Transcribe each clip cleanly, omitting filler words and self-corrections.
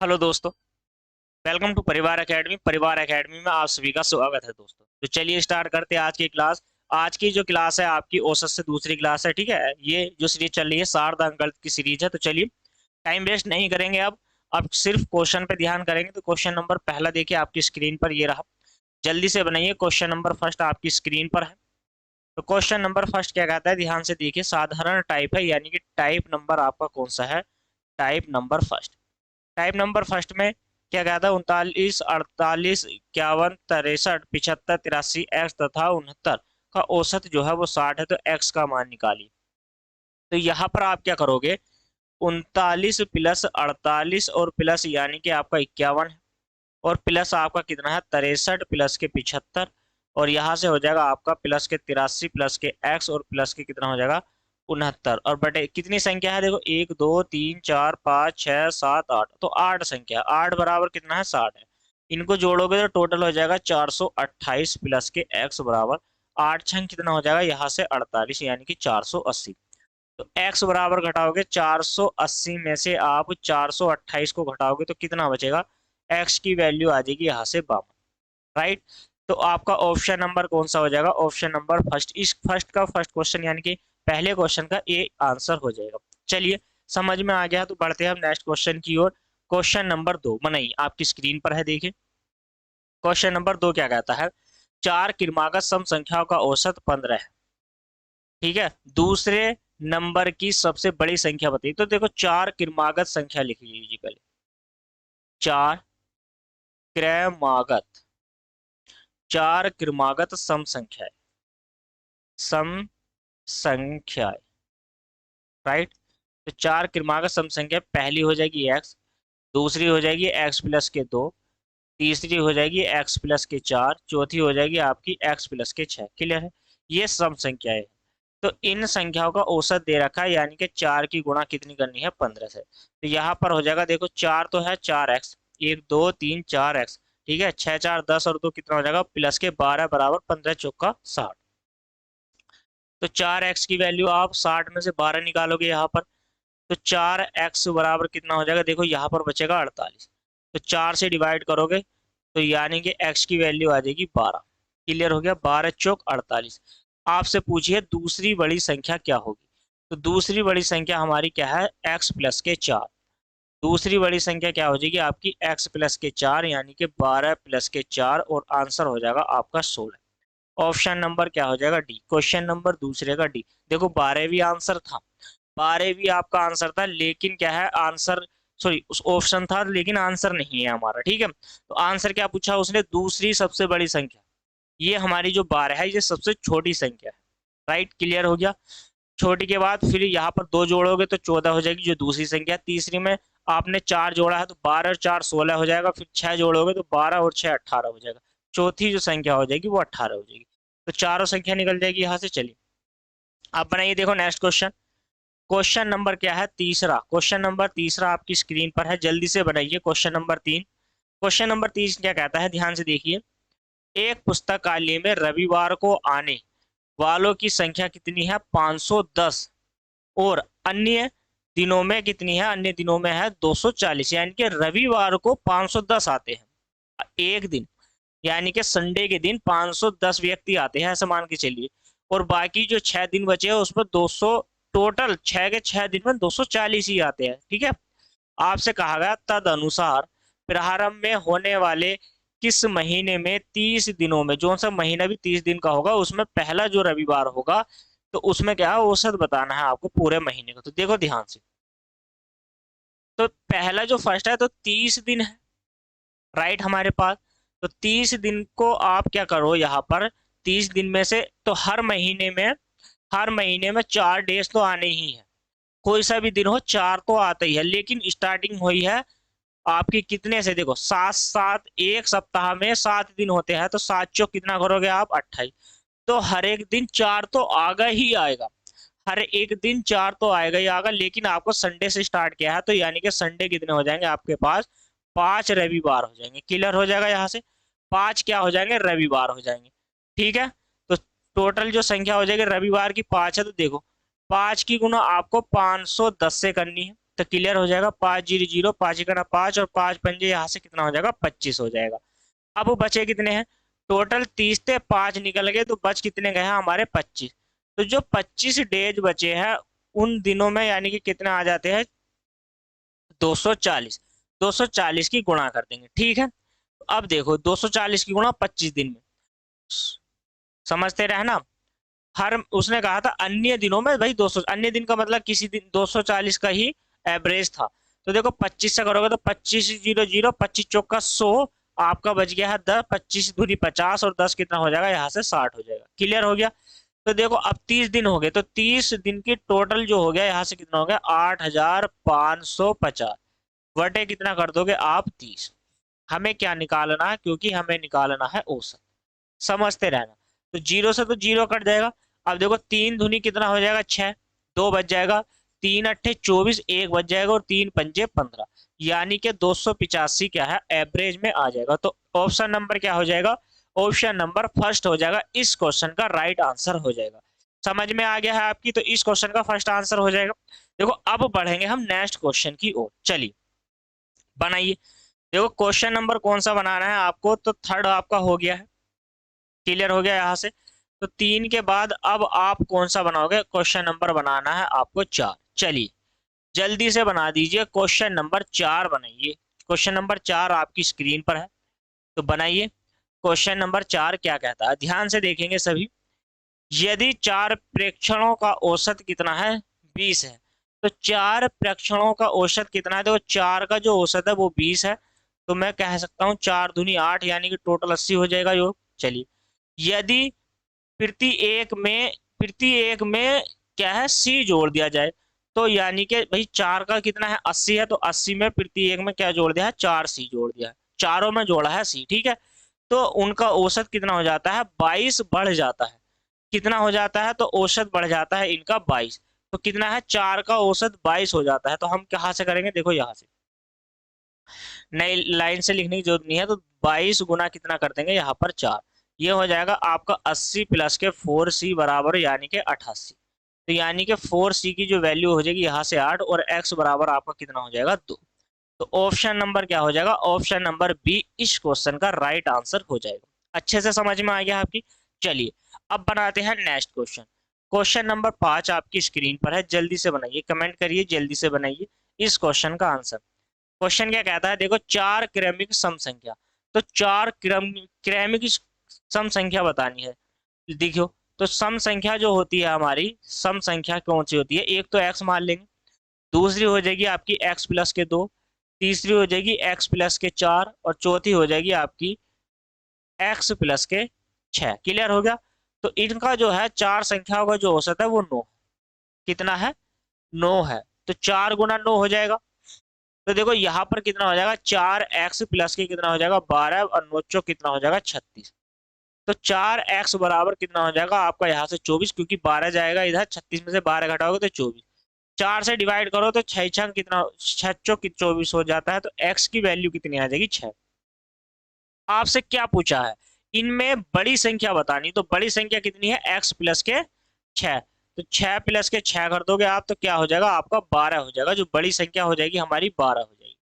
Hello दोस्तों। Welcome to परिवार academy. परिवार एकेडमी में आप सभी का स्वागत है दोस्तों। तो चलिए स्टार्ट करते हैं आज की क्लास। आज की जो क्लास है आपकी औसत से दूसरी क्लास है, ठीक है। ये जो सीरीज चल रही है शारदांक गणित की सीरीज है। तो चलिए टाइम वेस्ट नहीं करेंगे। अब सिर्फ क्वेश्चन पे ध्यान करेंगे। तो क्वेश्चन नंबर पहला देखिए आपकी स्क्रीन पर ये रहा। जल्दी से बनाइए। क्वेश्चन नंबर फर्स्ट आपकी स्क्रीन पर है। तो क्वेश्चन नंबर फर्स्ट क्या कहता है, ध्यान से देखिए। साधारण टाइप है, यानी कि टाइप नंबर आपका कौन सा है? Type number first. Type number first में क्या कहता है? 39, 48, 51, 63, 75, 83, एक्स तथा 69 का औसत जो है वो 60 है। तो एक्स का मान निकालिए। तो यहाँ पर आप क्या करोगे? 39 प्लस 48 और प्लस यानी कि आपका 51 है। और प्लस आपका कितना है? 63 प्लस के 75। और यहाँ से हो जाएगा आपका प्लस के 83 प्लस के एक्स और प्लस के कितना हो जाएगा? 69। और बटे कितनी संख्या है? देखो 1 2 3 4 5 6 7 8। तो 8 संख्या। 8 बराबर कितना है? 60 है। इनको जोड़ोगे तो टोटल हो जाएगा 428 प्लस के एक्स बराबर 8 छंग कितना हो जाएगा? यहाँ से 48 यानी कि 480। तो x बराबर घटाओगे 480 में से आप 428 को घटाओगे तो कितना बचेगा? x की वैल्यू आ जाएगी यहाँ से 52। राइट। तो आपका ऑप्शन नंबर कौन सा हो जाएगा? Option number first. इस फर्स्ट का फर्स्ट क्वेश्चन यानी कि पहले क्वेश्चन का ए आंसर हो जाएगा। चलिए समझ में आ गया तो बढ़ते हैं हम नेक्स्ट क्वेश्चन की ओर। क्वेश्चन नंबर 2 बनाइए, आपकी स्क्रीन पर है, देखिए। क्वेश्चन नंबर 2 क्या कहता है? चार क्रमागत सम संख्याओं का औसत 15 है। ठीक है। दूसरे नंबर की सबसे बड़ी संख्या बताइए। तो देखो चार क्रमागत संख्या लिख लीजिए पहले। चार क्रमागत। चार क्रमागत सम संख्या। सम संख्या। राइट। तो चार क्रमागत सम संख्या पहली हो जाएगी एक्स। दूसरी हो जाएगी एक्स प्लस के 2। तीसरी हो जाएगी एक्स प्लस के 4। चौथी हो जाएगी आपकी एक्स प्लस के 6। क्लियर है? ये सम संख्याएं। तो इन संख्याओं का औसत दे रखा है, यानी कि चार की गुणा कितनी करनी है? 15 से। तो यहाँ पर हो जाएगा, देखो चार तो है 4x, 1 2 3 4x। ठीक है। 6 4 10 और 2 कितना हो जाएगा? प्लस के 12 बराबर 15 चौका 60। तो 4x की वैल्यू आप 60 में से 12 निकालोगे यहाँ पर। तो 4x बराबर कितना हो जाएगा? देखो यहाँ पर बचेगा 48। तो 4 से डिवाइड करोगे तो यानी कि x की वैल्यू आ जाएगी 12। क्लियर हो गया? 12 चौक 48। आपसे पूछिए दूसरी बड़ी संख्या क्या होगी? तो दूसरी बड़ी संख्या हमारी क्या है? x प्लस के 4। दूसरी बड़ी संख्या क्या हो जाएगी आपकी? x प्लस के 4 यानी कि 12 प्लस के 4 और आंसर हो जाएगा आपका 16। ऑप्शन नंबर क्या हो जाएगा? डी। क्वेश्चन नंबर दूसरे का डी। देखो 12 भी आंसर था। 12 भी आपका आंसर था, लेकिन क्या है आंसर, सॉरी उस ऑप्शन था लेकिन आंसर नहीं है हमारा। ठीक है। तो आंसर क्या पूछा उसने? दूसरी सबसे बड़ी संख्या। ये हमारी जो 12 है ये सबसे छोटी संख्या है। राइट। क्लियर हो गया? छोटी के बाद फिर यहाँ पर दो जोड़ोगे तो 14 हो जाएगी, जो दूसरी संख्या। तीसरी में आपने 4 जोड़ा है तो 12 और 4 16 हो जाएगा। फिर 6 जोड़ोगे तो 12 और 6 18 हो जाएगा। चौथी जो संख्या हो जाएगी वो 18 हो जाएगी। तो चारों संख्या निकल जाएगी यहाँ से। चलिए आप बनाइए। देखो नेक्स्ट क्वेश्चन। क्वेश्चन नंबर क्या है? तीसरा। क्वेश्चन नंबर तीसरा आपकी स्क्रीन पर है, जल्दी से बनाइए। Question number 3। क्वेश्चन नंबर 3 क्या कहता है? ध्यान से देखिए। एक पुस्तकालय में रविवार को आने वालों की संख्या कितनी है? 510। और अन्य दिनों में कितनी है? अन्य दिनों में है 240। यानी कि रविवार को 510 आते हैं एक दिन, यानी कि संडे के दिन 510 व्यक्ति आते हैं, ऐसा मान के चलिए। और बाकी जो 6 दिन बचे हैं उसमें 200, टोटल 6 के 6 दिन में 240 ही आते हैं। ठीक है। आपसे कहा गया तद अनुसार प्रारंभ में होने वाले किस महीने में 30 दिनों में, जो सा महीना भी 30 दिन का होगा, उसमें पहला जो रविवार होगा तो उसमें क्या है? औसत बताना है आपको पूरे महीने का। तो देखो ध्यान से। तो पहला जो फर्स्ट है तो 30 दिन है। राइट हमारे पास। तो 30 दिन को आप क्या करो यहाँ पर? 30 दिन में से तो हर महीने में 4 डेज तो आने ही है। कोई सा भी दिन हो 4 तो आते ही है। लेकिन स्टार्टिंग हुई है आपकी कितने से? देखो 7 7, एक सप्ताह में 7 दिन होते हैं। तो 7 चौक कितना करोगे आप? 28। तो हर एक दिन 4 तो आगा ही आएगा। हर एक दिन 4 तो आएगा ही आएगा। लेकिन आपको संडे से स्टार्ट किया है तो यानी कि संडे कितने हो जाएंगे आपके पास? 5 रविवार हो जाएंगे। क्लियर हो जाएगा? यहाँ से 5 क्या हो जाएंगे? रविवार हो जाएंगे। ठीक है। तो टोटल जो संख्या हो जाएगी रविवार की 5 है। तो देखो 5 की गुना आपको 510 से करनी है। तो क्लियर हो जाएगा। 5 0 0, 5 का 5 और 5 पंजे यहाँ से कितना हो जाएगा 25 हो जाएगा। अब वो बचे कितने हैं टोटल 30 थे, 5 निकल गए तो बच कितने गए हैं हमारे 25। तो जो 25 डेज बचे हैं उन दिनों में यानी कि कितने आ जाते हैं 240। 240 की गुणा कर देंगे, ठीक है। अब देखो 240 की गुणा 25 दिन में, समझते रहे ना। हर उसने कहा था अन्य दिनों में भाई 200, अन्य दिन का मतलब किसी दिन 240 का ही एवरेज था। तो देखो 25 से करोगे तो 25 0 0, 25 चौका 100, आपका बच गया है 10, 25 दूनी 50 और 10 कितना हो जाएगा यहाँ से 60 हो जाएगा। क्लियर हो गया। तो देखो अब 30 दिन हो गए तो 30 दिन की टोटल जो हो गया यहाँ से कितना हो गया 8550, बटे कितना कर दोगे आप 30। हमें क्या निकालना है क्योंकि हमें निकालना है औसत, समझते रहना। तो जीरो से तो जीरो कट जाएगा। अब देखो 3 दूनी कितना हो जाएगा 6, 2 बच जाएगा, 3 अट्ठे 24, 1 बच जाएगा और 3 पंजे 15, यानी कि 285 क्या है एवरेज में आ जाएगा। तो ऑप्शन नंबर क्या हो जाएगा, ऑप्शन नंबर फर्स्ट हो जाएगा, इस क्वेश्चन का राइट आंसर हो जाएगा। समझ में आ गया है आपकी, तो इस क्वेश्चन का फर्स्ट आंसर हो जाएगा। देखो अब बढ़ेंगे हम नेक्स्ट क्वेश्चन की ओर, चलिए बनाइए। देखो क्वेश्चन नंबर कौन सा बनाना है आपको, तो थर्ड आपका हो गया है, क्लियर हो गया यहाँ से। तो 3 के बाद अब आप कौन सा बनाओगे, क्वेश्चन नंबर बनाना है आपको 4। चलिए जल्दी से बना दीजिए, क्वेश्चन नंबर 4 बनाइए। क्वेश्चन नंबर 4 आपकी स्क्रीन पर है, तो बनाइए। क्वेश्चन नंबर 4 क्या कहता है, ध्यान से देखेंगे सभी। यदि 4 प्रेक्षणों का औसत कितना है 20 है, तो 4 प्रेक्षणों का औसत कितना है, देखो 4 का जो औसत है वो 20 है, तो मैं कह सकता हूँ 4 दूनी 8 यानी कि टोटल 80 हो जाएगा योग। चलिए यदि प्रति एक में क्या है सी जोड़ दिया जाए, तो यानी कि भाई 4 का कितना है 80 है, तो 80 में प्रति एक में क्या जोड़ दिया है 4 सी जोड़ दिया है, चारों में जोड़ा है सी, ठीक है। तो उनका औसत कितना हो जाता है 22 बढ़ जाता है, कितना हो जाता है तो औसत बढ़ जाता है इनका 22। तो कितना है 4 का औसत 22 हो जाता है, तो हम कहाँ से करेंगे, देखो यहाँ से नई लाइन से लिखने की जरूरत नहीं है, तो 22 गुना कितना कर देंगे यहाँ पर 4, ये हो जाएगा आपका 80 प्लस के 4c बराबर यानी कि 88। तो यानी कि 4c की जो वैल्यू हो जाएगी यहाँ से 8 और x बराबर आपका कितना हो जाएगा 2। तो ऑप्शन नंबर क्या हो जाएगा, ऑप्शन नंबर बी इस क्वेश्चन का राइट आंसर हो जाएगा। अच्छे से समझ में आ गया आपकी। चलिए अब बनाते हैं नेक्स्ट क्वेश्चन। क्वेश्चन नंबर 5 आपकी स्क्रीन पर है, जल्दी से बनाइए, कमेंट करिए, जल्दी से बनाइए इस क्वेश्चन का आंसर। क्वेश्चन क्या कहता है, देखो 4 क्रमिक सम संख्या, तो 4 क्रमिक सम संख्या बतानी है। देखियो तो सम संख्या जो होती है हमारी, सम संख्या कौन सी होती है, एक तो x मान लेंगे, दूसरी हो जाएगी आपकी x प्लस के 2, तीसरी हो जाएगी x प्लस के 4 और चौथी हो जाएगी आपकी x प्लस के 6। क्लियर हो गया। तो इनका जो है 4 संख्याओं का जो औसत है वो 9, कितना है 9 है, तो 4 गुना 9 हो जाएगा। तो देखो यहाँ पर कितना हो जाएगा 4x प्लस के कितना हो जाएगा 12 और 9 कितना हो जाएगा 36। तो 4x बराबर कितना हो जाएगा आपका यहाँ से 24, क्योंकि 12 जाएगा इधर, 36 में से 12 घटाओगे तो 24, 4 से डिवाइड करो तो 6 छंग कितना 6 चौक 24 हो जाता है। तो x की वैल्यू कितनी आ जाएगी 6। आपसे क्या पूछा है, इनमें बड़ी संख्या बतानी, तो बड़ी संख्या कितनी है x प्लस के 6, तो 6 प्लस के 6 कर दोगे आप तो क्या हो जाएगा आपका 12 हो जाएगा, जो बड़ी संख्या हो जाएगी हमारी 12 हो जाएगी।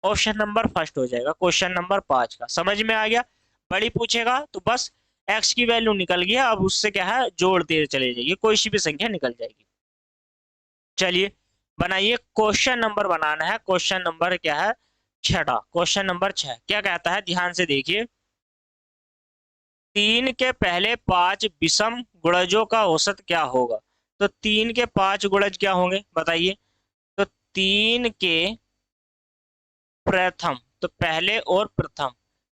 ऑप्शन नंबर फर्स्ट हो जाएगा क्वेश्चन नंबर 5 का। समझ में आ गया, बड़ी पूछेगा तो बस x की वैल्यू निकल गया, अब उससे क्या है जोड़ते चले जाइए, कोई सी भी संख्या निकल जाएगी। चलिए बनाइए, क्वेश्चन नंबर बनाना है, क्वेश्चन नंबर क्या है 6, क्वेश्चन नंबर 6 क्या कहता है, ध्यान से देखिए। 3 के पहले 5 विषम गुणजों का औसत क्या होगा, तो 3 के 5 गुणज क्या होंगे बताइए। तो 3 के प्रथम, तो पहले और प्रथम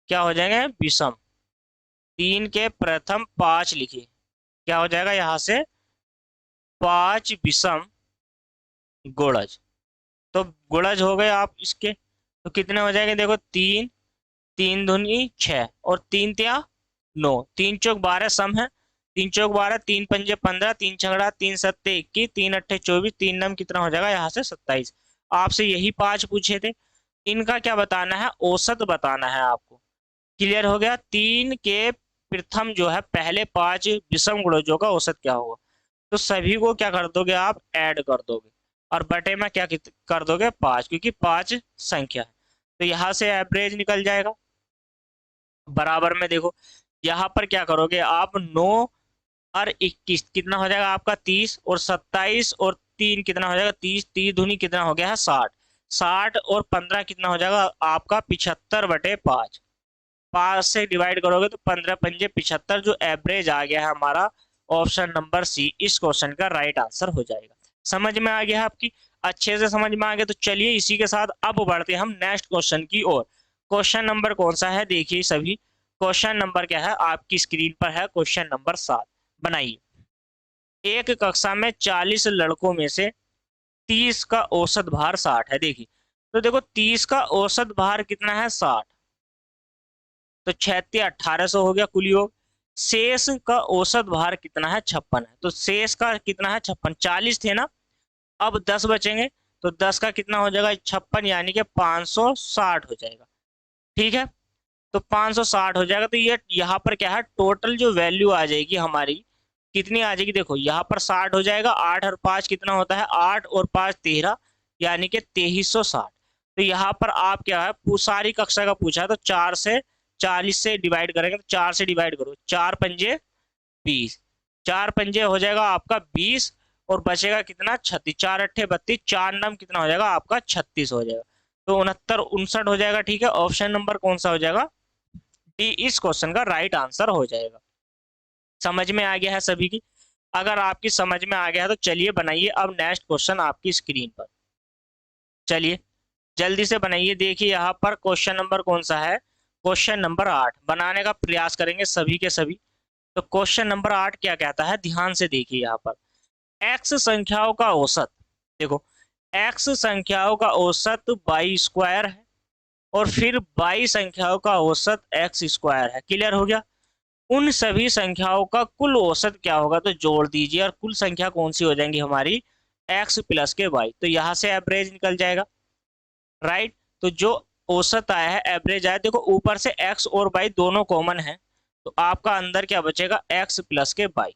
क्या हो जाएंगे विषम, 3 के प्रथम 5 लिखिए, क्या हो जाएगा यहाँ से 5 विषम गुणज। तो गुणज हो गए आप इसके, तो कितने हो जाएंगे देखो 3, 3 दूनी 6 और 3 तिया 9, 3 चौक 12 सम है, 3 चौक 12, 3 पंजे 15, 3 छगड़ा 3 सत्ते 21, 3 अट्ठे 24, 3 नम कितना हो जाएगा यहाँ से 27। आपसे यही 5 पूछे थे, इनका क्या बताना है औसत बताना है आपको। क्लियर हो गया। 3 के प्रथम जो है पहले 5 विषम गुणजों का औसत क्या होगा, तो सभी को क्या कर दोगे आप ऐड कर दोगे, और बटे में क्या कर दोगे 5, क्योंकि 5 संख्या है। तो यहाँ से एवरेज निकल जाएगा। बराबर में देखो यहाँ पर क्या करोगे आप, 9 और 21 कितना हो जाएगा आपका 30, और 27 और 3 कितना हो जाएगा 30, 30 दूनी कितना हो गया है 60, 60 और 15 कितना हो जाएगा आपका 75/5। 5 से डिवाइड करोगे तो 15 पंजे 75, जो एवरेज आ गया है हमारा ऑप्शन नंबर सी इस क्वेश्चन का राइट आंसर हो जाएगा। समझ में आ गया है आपकी? अच्छे से समझ में आ गया तो चलिए इसी के साथ अब बढ़ते हैं हम नेक्स्ट क्वेश्चन की ओर। क्वेश्चन नंबर कौन सा है देखिए सभी, क्वेश्चन नंबर क्या है आपकी स्क्रीन पर है, क्वेश्चन नंबर 7। बनाइए, एक कक्षा में 40 लड़कों में से 30 का औसत भार 60 है। देखिए तो देखो 30 का औसत भार कितना है 60, तो 36 1800 हो गया कुल योग। शेष का औसत भार कितना है 56 है, तो शेष का कितना है 56, 40 थे ना, अब 10 बचेंगे, तो 10 का कितना हो जाएगा 56, यानी कि 560 हो जाएगा। ठीक है, तो 560 हो जाएगा। तो ये यहाँ पर क्या है टोटल जो वैल्यू आ जाएगी हमारी कितनी आ जाएगी, देखो यहाँ पर 60 हो जाएगा, 8 और 5 कितना होता है 8 और 5 13, यानी कि 2360। तो यहाँ पर आप क्या है सारी कक्षा का पूछा है, तो 4 से 40 से डिवाइड करेंगे, तो 4 से डिवाइड करो, 4 पंजे 20, 4 पंजे हो जाएगा आपका 20, और बचेगा कितना 36, 4 अट्ठे 32, 4 नम कितना हो जाएगा आपका 36 हो जाएगा, तो 69 59 हो जाएगा। ठीक है, ऑप्शन नंबर कौन सा हो जाएगा डी इस क्वेश्चन का राइट आंसर हो जाएगा। समझ में आ गया है सभी की? अगर आपकी समझ में आ गया है तो चलिए बनाइए अब नेक्स्ट क्वेश्चन आपकी स्क्रीन पर। चलिए जल्दी से बनाइए, देखिए यहाँ पर क्वेश्चन नंबर कौन सा है, क्वेश्चन नंबर 8 बनाने का प्रयास करेंगे सभी के सभी। तो क्वेश्चन नंबर 8 क्या कहता है, ध्यान से देखिए यहाँ पर, एक्स संख्याओं का औसत, देखो एक्स संख्याओं का औसत वाई स्क्वायर है, और फिर वाई संख्याओं का औसत एक्स स्क्वायर है। क्लियर हो गया? उन सभी संख्याओं का कुल औसत क्या होगा, तो जोड़ दीजिए, और कुल संख्या कौन सी हो जाएंगी हमारी x प्लस के y, तो यहाँ से एवरेज निकल जाएगा। राइट, तो जो औसत आया है एवरेज आया, देखो ऊपर से x और y दोनों कॉमन है, तो आपका अंदर क्या बचेगा x प्लस के y,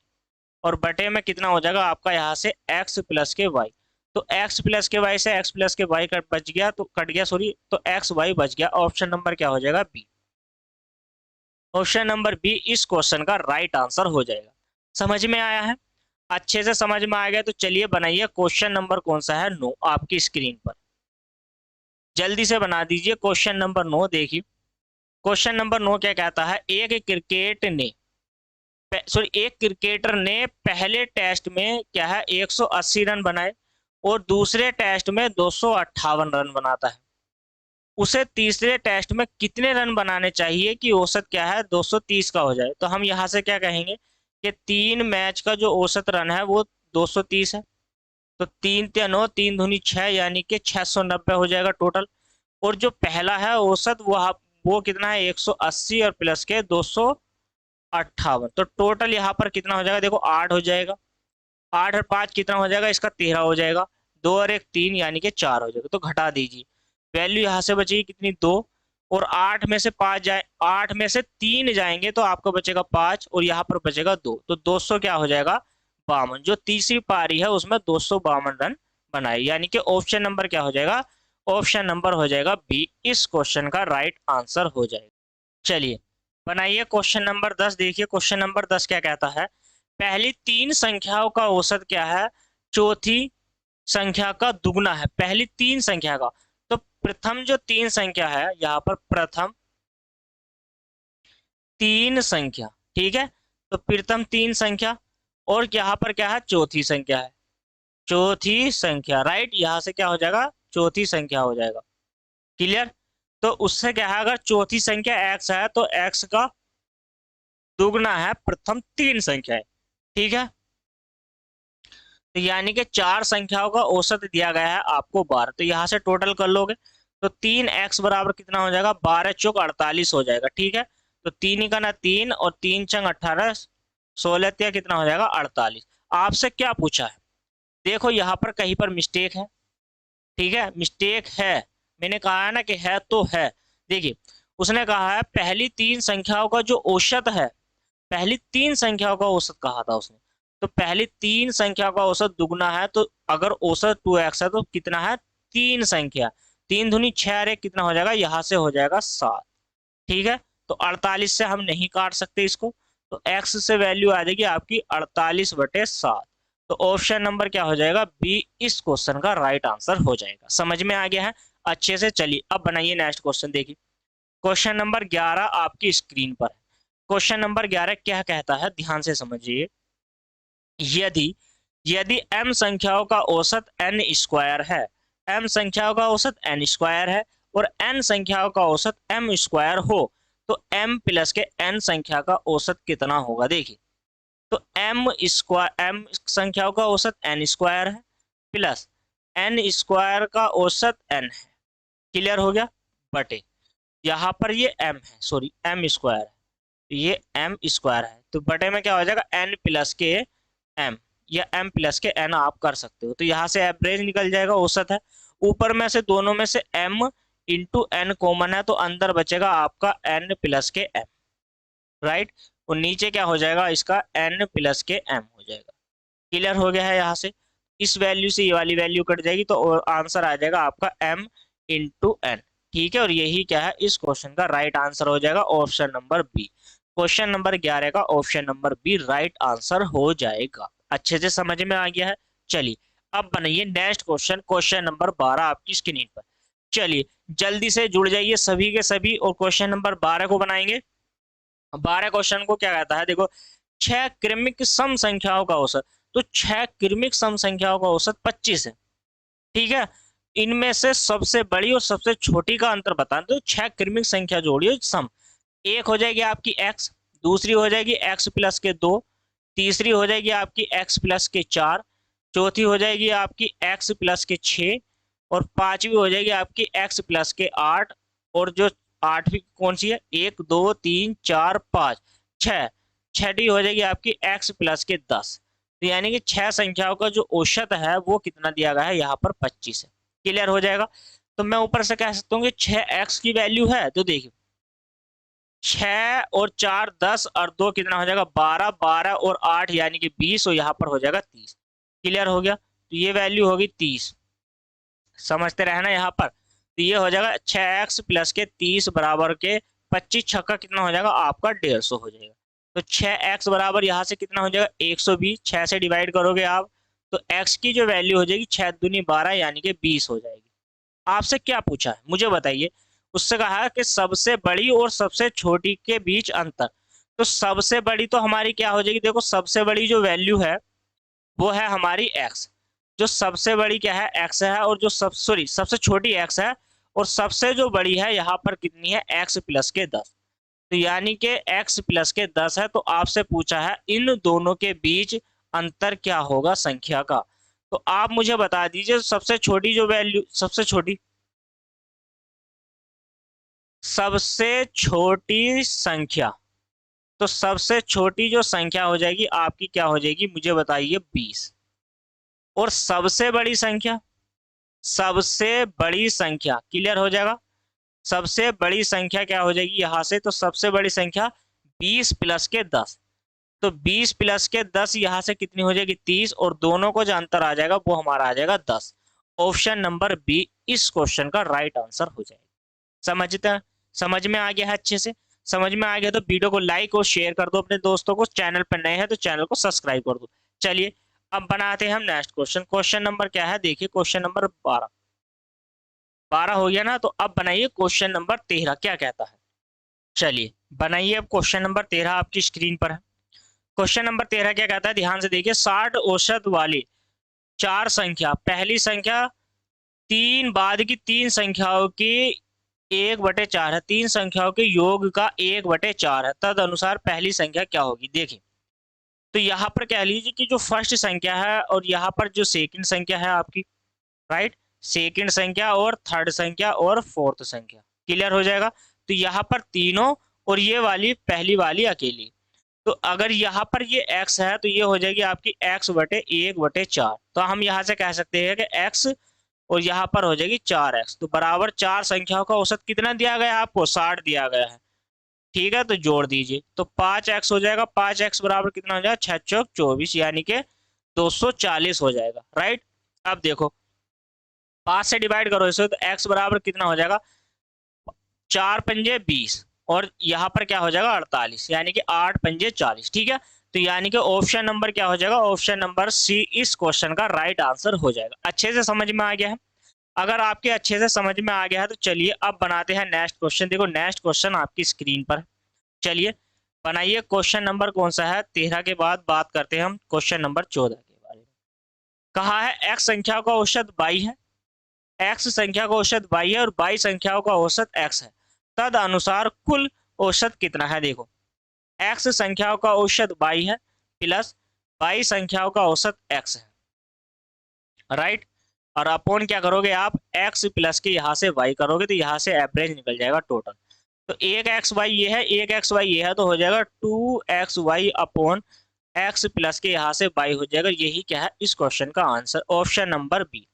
और बटे में कितना हो जाएगा आपका यहाँ से x प्लस के y, तो x प्लस के y से x प्लस के y बच गया, तो कट गया सॉरी, तो एक्स वाई बच गया। ऑप्शन नंबर क्या हो जाएगा बी, ऑप्शन नंबर बी इस क्वेश्चन का राइट आंसर हो जाएगा। समझ में आया है? अच्छे से समझ में आ गया तो चलिए बनाइए क्वेश्चन नंबर कौन सा है 9 आपकी स्क्रीन पर, जल्दी से बना दीजिए क्वेश्चन नंबर 9। देखिए क्वेश्चन नंबर 9 क्या कहता है, एक क्रिकेटर ने पहले टेस्ट में क्या है 180 रन बनाए, और दूसरे टेस्ट में 258 रन बनाता है, उसे तीसरे टेस्ट में कितने रन बनाने चाहिए कि औसत क्या है 230 का हो जाए। तो हम यहाँ से क्या कहेंगे कि 3 मैच का जो औसत रन है वो 230 है, तो 3 या 9 3 दूनी 6, यानी कि 690 हो जाएगा टोटल। और जो पहला है औसत वो कितना है 180 और प्लस के 258, तो टोटल यहाँ पर कितना हो जाएगा, देखो 8 हो जाएगा, 8 और 5 कितना हो जाएगा इसका 13 हो जाएगा, 2 और 1 3, यानी कि 4 हो जाएगा। तो घटा दीजिए, वैल्यू यहाँ से बचेगी कितनी 2, और 8 में से 5 जाए, 8 में से 3 जाएंगे तो आपको बचेगा 5, और यहाँ पर बचेगा 2, तो 200 क्या हो जाएगा 52, जो तीसरी पारी है उसमें 252 रन बनाए, यानी कि ऑप्शन नंबर क्या हो जाएगा, ऑप्शन नंबर हो जाएगा बी इस क्वेश्चन का राइट आंसर हो जाएगा। चलिए बनाइए क्वेश्चन नंबर 10। देखिए क्वेश्चन नंबर 10 क्या कहता है, पहली 3 संख्याओं का औसत क्या है चौथी संख्या का दुगना है, पहली 3 संख्या का। तो प्रथम जो 3 संख्या है यहाँ पर प्रथम 3 संख्या, ठीक है, तो प्रथम 3 संख्या, और यहाँ पर क्या है चौथी संख्या है, चौथी संख्या। राइट, यहाँ से क्या हो जाएगा चौथी संख्या हो जाएगा। क्लियर? तो उससे क्या है, अगर चौथी संख्या x है तो x का दुगना है प्रथम 3 संख्या है। ठीक है, तो यानी कि 4 संख्याओं का औसत दिया गया है आपको 12, तो यहाँ से टोटल कर लोगे तो 3x बराबर कितना हो जाएगा 12 चौक 48 हो जाएगा। ठीक है, तो 3 का ना 3 और 3 चंग 18 16 या कितना हो जाएगा 48। आपसे क्या पूछा है, देखो यहाँ पर कहीं पर मिस्टेक है। ठीक है, मिस्टेक है, मैंने कहा है ना कि है तो है। देखिए उसने कहा है पहली 3 संख्याओं का जो औसत है, पहली 3 संख्याओं का औसत कहा था उसने, तो पहली तीन संख्या का औसत दुगना है, तो अगर औसत 2x है तो कितना है, तीन संख्या, तीन दूनी 6 और 1 कितना हो जाएगा, यहाँ से हो जाएगा 7। ठीक है, तो 48 से हम नहीं काट सकते इसको, तो x से वैल्यू आ जाएगी आपकी 48/7। तो ऑप्शन नंबर क्या हो जाएगा, बी इस क्वेश्चन का राइट आंसर हो जाएगा। समझ में आ गया है अच्छे से। चलिए अब बनाइए नेक्स्ट क्वेश्चन। देखिए क्वेश्चन नंबर 11 आपकी स्क्रीन पर है। क्वेश्चन नंबर 11 क्या कहता है, ध्यान से समझिए। यदि यदि m संख्याओं का औसत n स्क्वायर है, m संख्याओं का औसत n स्क्वायर है और n संख्याओं का औसत m स्क्वायर हो, तो m प्लस के n संख्या का औसत कितना होगा। देखिए तो m संख्याओं का औसत n स्क्वायर है प्लस n स्क्वायर का औसत n है। क्लियर हो गया, बटे यहाँ पर ये m है, सॉरी m स्क्वायर है, तो ये m स्क्वायर है, तो बटे में क्या हो जाएगा, n प्लस के m या m प्लस के n आप कर सकते हो। तो यहाँ से एवरेज निकल जाएगा, औसत है। ऊपर में से दोनों में से m इंटू n कॉमन है, तो अंदर बचेगा आपका n प्लस के m, राइट। और नीचे क्या हो जाएगा, इसका n प्लस के m हो जाएगा। क्लियर हो गया है। यहाँ से इस वैल्यू से ये वाली वैल्यू कट जाएगी, तो आंसर आ जाएगा आपका m इंटू n। ठीक है, और यही क्या है, इस क्वेश्चन का राइट आंसर हो जाएगा option number B. Question number 11 का option number B right answer हो जाएगा। अच्छे से समझ में आ गया है। चलिए अब बनाइए नेक्स्ट क्वेश्चन, क्वेश्चन नंबर 12 आपकी स्क्रीन पर। चलिए जल्दी से जुड़ जाइए सभी के सभी, और क्वेश्चन नंबर 12 को बनाएंगे। 12 क्वेश्चन को क्या कहता है, देखो 6 क्रमिक सम संख्याओं का औसत, तो 6 क्रमिक सम संख्याओं का औसत 25 है। ठीक है, इनमें से सबसे बड़ी और सबसे छोटी का अंतर बताना। तो 6 क्रमिक संख्या जोड़िए सम, एक हो जाएगी आपकी x, दूसरी हो जाएगी x प्लस के 2, तीसरी हो जाएगी आपकी x प्लस के 4, चौथी हो जाएगी आपकी x प्लस के 6, और पांचवी हो जाएगी आपकी x प्लस के 8, और जो आठवीं कौन सी है, 1 2 3 4 5 6, छठी हो जाएगी आपकी x प्लस के 10। तो यानी कि 6 संख्याओं का जो औसत है वो कितना दिया गया है, यहाँ पर 25 है। क्लियर हो जाएगा। तो मैं ऊपर से कह सकता हूँ कि 6x की वैल्यू है, तो देखिए 6 और 4 10 और 2 कितना हो जाएगा, 12, 12 और 8 यानी कि 20, और यहाँ पर हो जाएगा 30। क्लियर हो गया, तो ये वैल्यू होगी 30। समझते रहना यहाँ पर। तो ये हो जाएगा 6x प्लस के 30 बराबर के 25 छक्का कितना हो जाएगा आपका 150 हो जाएगा। तो 6x बराबर यहाँ से कितना हो जाएगा 120, 6 से डिवाइड करोगे आप, तो x की जो वैल्यू हो जाएगी 6 दूनी 12 यानी कि 20 हो जाएगी। आपसे क्या पूछा है मुझे बताइए, उससे कहा कि सबसे बड़ी और सबसे छोटी के बीच अंतर। तो सबसे बड़ी तो हमारी क्या हो जाएगी, देखो सबसे बड़ी जो वैल्यू है वो है हमारी x, जो सबसे बड़ी क्या है x है, और जो सबसे छोटी x है, और सबसे जो बड़ी है यहाँ पर कितनी है, x प्लस के 10। तो यानी कि x प्लस के 10 है, तो आपसे पूछा है इन दोनों के बीच अंतर क्या होगा संख्या का। तो आप मुझे बता दीजिए सबसे छोटी जो वैल्यू, सबसे छोटी संख्या, तो सबसे छोटी जो संख्या हो जाएगी आपकी क्या हो जाएगी, मुझे बताइए 20। और सबसे बड़ी संख्या, सबसे बड़ी संख्या क्लियर हो जाएगा, सबसे बड़ी संख्या क्या हो जाएगी यहाँ से, तो सबसे बड़ी संख्या 20 प्लस के 10। तो 20 प्लस के 10 यहाँ से कितनी हो जाएगी 30, और दोनों को जो अंतर आ जाएगा वो हमारा आ जाएगा 10। ऑप्शन नंबर बी इस क्वेश्चन का राइट आंसर हो जाएगा। समझते हैं, समझ में आ गया है अच्छे से। समझ में आ गया तो वीडियो को लाइक और शेयर कर दो अपने दोस्तों को, चैनल पर नए हैं तो चैनल को सब्सक्राइब कर दो। चलिए अब बनाते हैं हम नेक्स्ट क्वेश्चन। क्वेश्चन नंबर क्या है, देखिए क्वेश्चन नंबर 12। 12 हो गया ना, तो अब बनाइए क्वेश्चन नंबर 13 क्या कहता है। चलिए बनाइए अब क्वेश्चन नंबर 13 आपकी स्क्रीन पर है। क्वेश्चन नंबर 13 क्या कहता है, ध्यान से देखिए। 60 औसत वाली चार संख्या, पहली संख्या तीन बाद की तीन संख्याओं की 1/4 है, तीन संख्याओं के योग का 1/4 है, तद अनुसार पहली संख्या क्या होगी। देखिए तो यहाँ पर कह लीजिए कि जो फर्स्ट संख्या है और यहाँ पर जो सेकंड संख्या है आपकी, राइट, सेकंड संख्या और थर्ड संख्या और फोर्थ संख्या। क्लियर हो जाएगा। तो यहाँ पर तीनों और ये वाली पहली वाली अकेली। तो अगर यहाँ पर ये x है तो ये हो जाएगी आपकी x/1/4। तो हम यहाँ से कह सकते हैं कि x और यहाँ पर हो जाएगी 4x। तो बराबर चार संख्याओं का औसत कितना दिया गया है आपको, 60 दिया गया है। ठीक है, तो जोड़ दीजिए तो 5x हो जाएगा। 5x बराबर कितना हो जाएगा, 6 चौक 24, यानी कि 240 हो जाएगा। राइट, अब देखो 5 से डिवाइड करो इसे तो x बराबर कितना हो जाएगा, 4 पंजे 20, और यहाँ पर क्या हो जाएगा 48, यानी कि 8 पंजे 40। ठीक है, तो यानी कि ऑप्शन नंबर क्या हो जाएगा, ऑप्शन नंबर सी इस क्वेश्चन का राइट आंसर हो जाएगा। अच्छे से समझ में आ गया है? अगर आपके अच्छे से समझ में आ गया है तो चलिए अब बनाते हैं नेक्स्ट क्वेश्चन। देखो नेक्स्ट क्वेश्चन आपकी स्क्रीन पर, चलिए बनाइए। क्वेश्चन नंबर कौन सा है, 13 के बाद बात करते हैं हम क्वेश्चन नंबर 14 के बारे में। कहा है एक्स संख्या का औसत 22 है, एक्स संख्या का औसत 22 है और 22 संख्याओं का औसत एक्स है, तद अनुसार कुल औसत कितना है। देखो एक्स संख्याओं का औसत 22 है प्लस 22 संख्याओं का औसत एक्स है, राइट। और अपॉन क्या करोगे आप, एक्स प्लस के यहाँ से वाई करोगे तो यहाँ से एवरेज निकल जाएगा टोटल। तो एक एक्स वाई ये है, एक एक्स वाई ये है, तो हो जाएगा 2xy अपॉन एक्स प्लस के यहाँ से वाई हो जाएगा। यही क्या है इस क्वेश्चन का answer, option number B.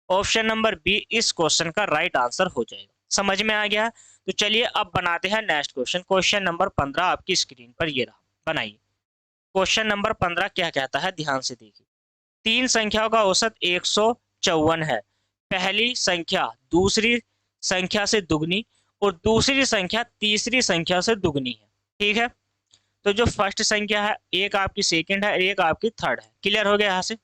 Option number B इस क्वेश्चन का राइट आंसर हो जाएगा। समझ में आ गया है? तो चलिए अब बनाते हैं नेक्स्ट क्वेश्चन। क्वेश्चन नंबर 15 आपकी स्क्रीन पर ये रहा, बनाइए। क्वेश्चन नंबर 15 क्या कहता है, ध्यान से देखिए। तीन संख्याओं का औसत 154 है, पहली संख्या दूसरी संख्या से दुगनी और दूसरी संख्या तीसरी संख्या से दुगनी है। ठीक है, तो जो फर्स्ट संख्या है एक आपकी सेकंड है, एक आपकी थर्ड है। क्लियर हो गया यहाँ से?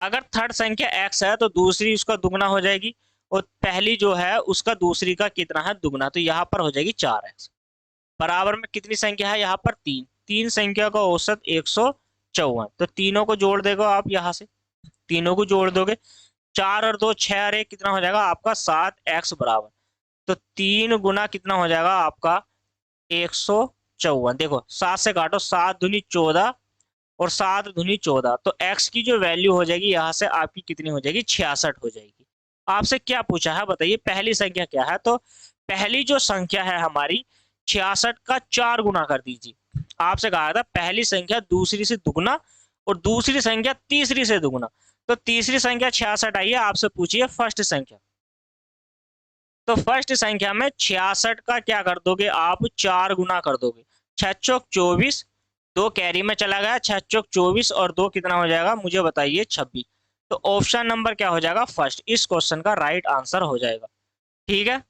अगर थर्ड संख्या x है तो दूसरी उसका दुगना हो जाएगी, और पहली जो है उसका दूसरी का कितना है, दुगना। तो यहाँ पर हो जाएगी 4x। बराबर में कितनी संख्या है यहाँ पर, तीन। तीन संख्या का औसत 154, तो तीनों को जोड़ देगा आप, यहाँ से तीनों को जोड़ दोगे, 4 और 2 6 और 1 कितना हो जाएगा आपका 7x बराबर। तो 3 गुना कितना हो जाएगा आपका 154। देखो 7 से काटो, 7 दूनी 14 और 7 दूनी 14, तो x की जो वैल्यू हो जाएगी यहाँ से आपकी कितनी हो जाएगी, 66 हो जाएगी। आपसे क्या पूछा है बताइए, पहली संख्या क्या है, तो पहली जो संख्या है हमारी 66 का 4 गुना कर दीजिए। आपसे कहा था पहली संख्या दूसरी से दुगना और दूसरी संख्या तीसरी से दुगना, तो तीसरी संख्या 66 आई है। आपसे पूछिए फर्स्ट संख्या, तो फर्स्ट संख्या में 66 का क्या कर दोगे आप, 4 गुना कर दोगे। 6 चौक 24, 2 कैरी में चला गया, 6 चौक 24 और 2 कितना हो जाएगा मुझे बताइए, 26। तो ऑप्शन नंबर क्या हो जाएगा, फर्स्ट इस क्वेश्चन का राइट आंसर हो जाएगा। ठीक है,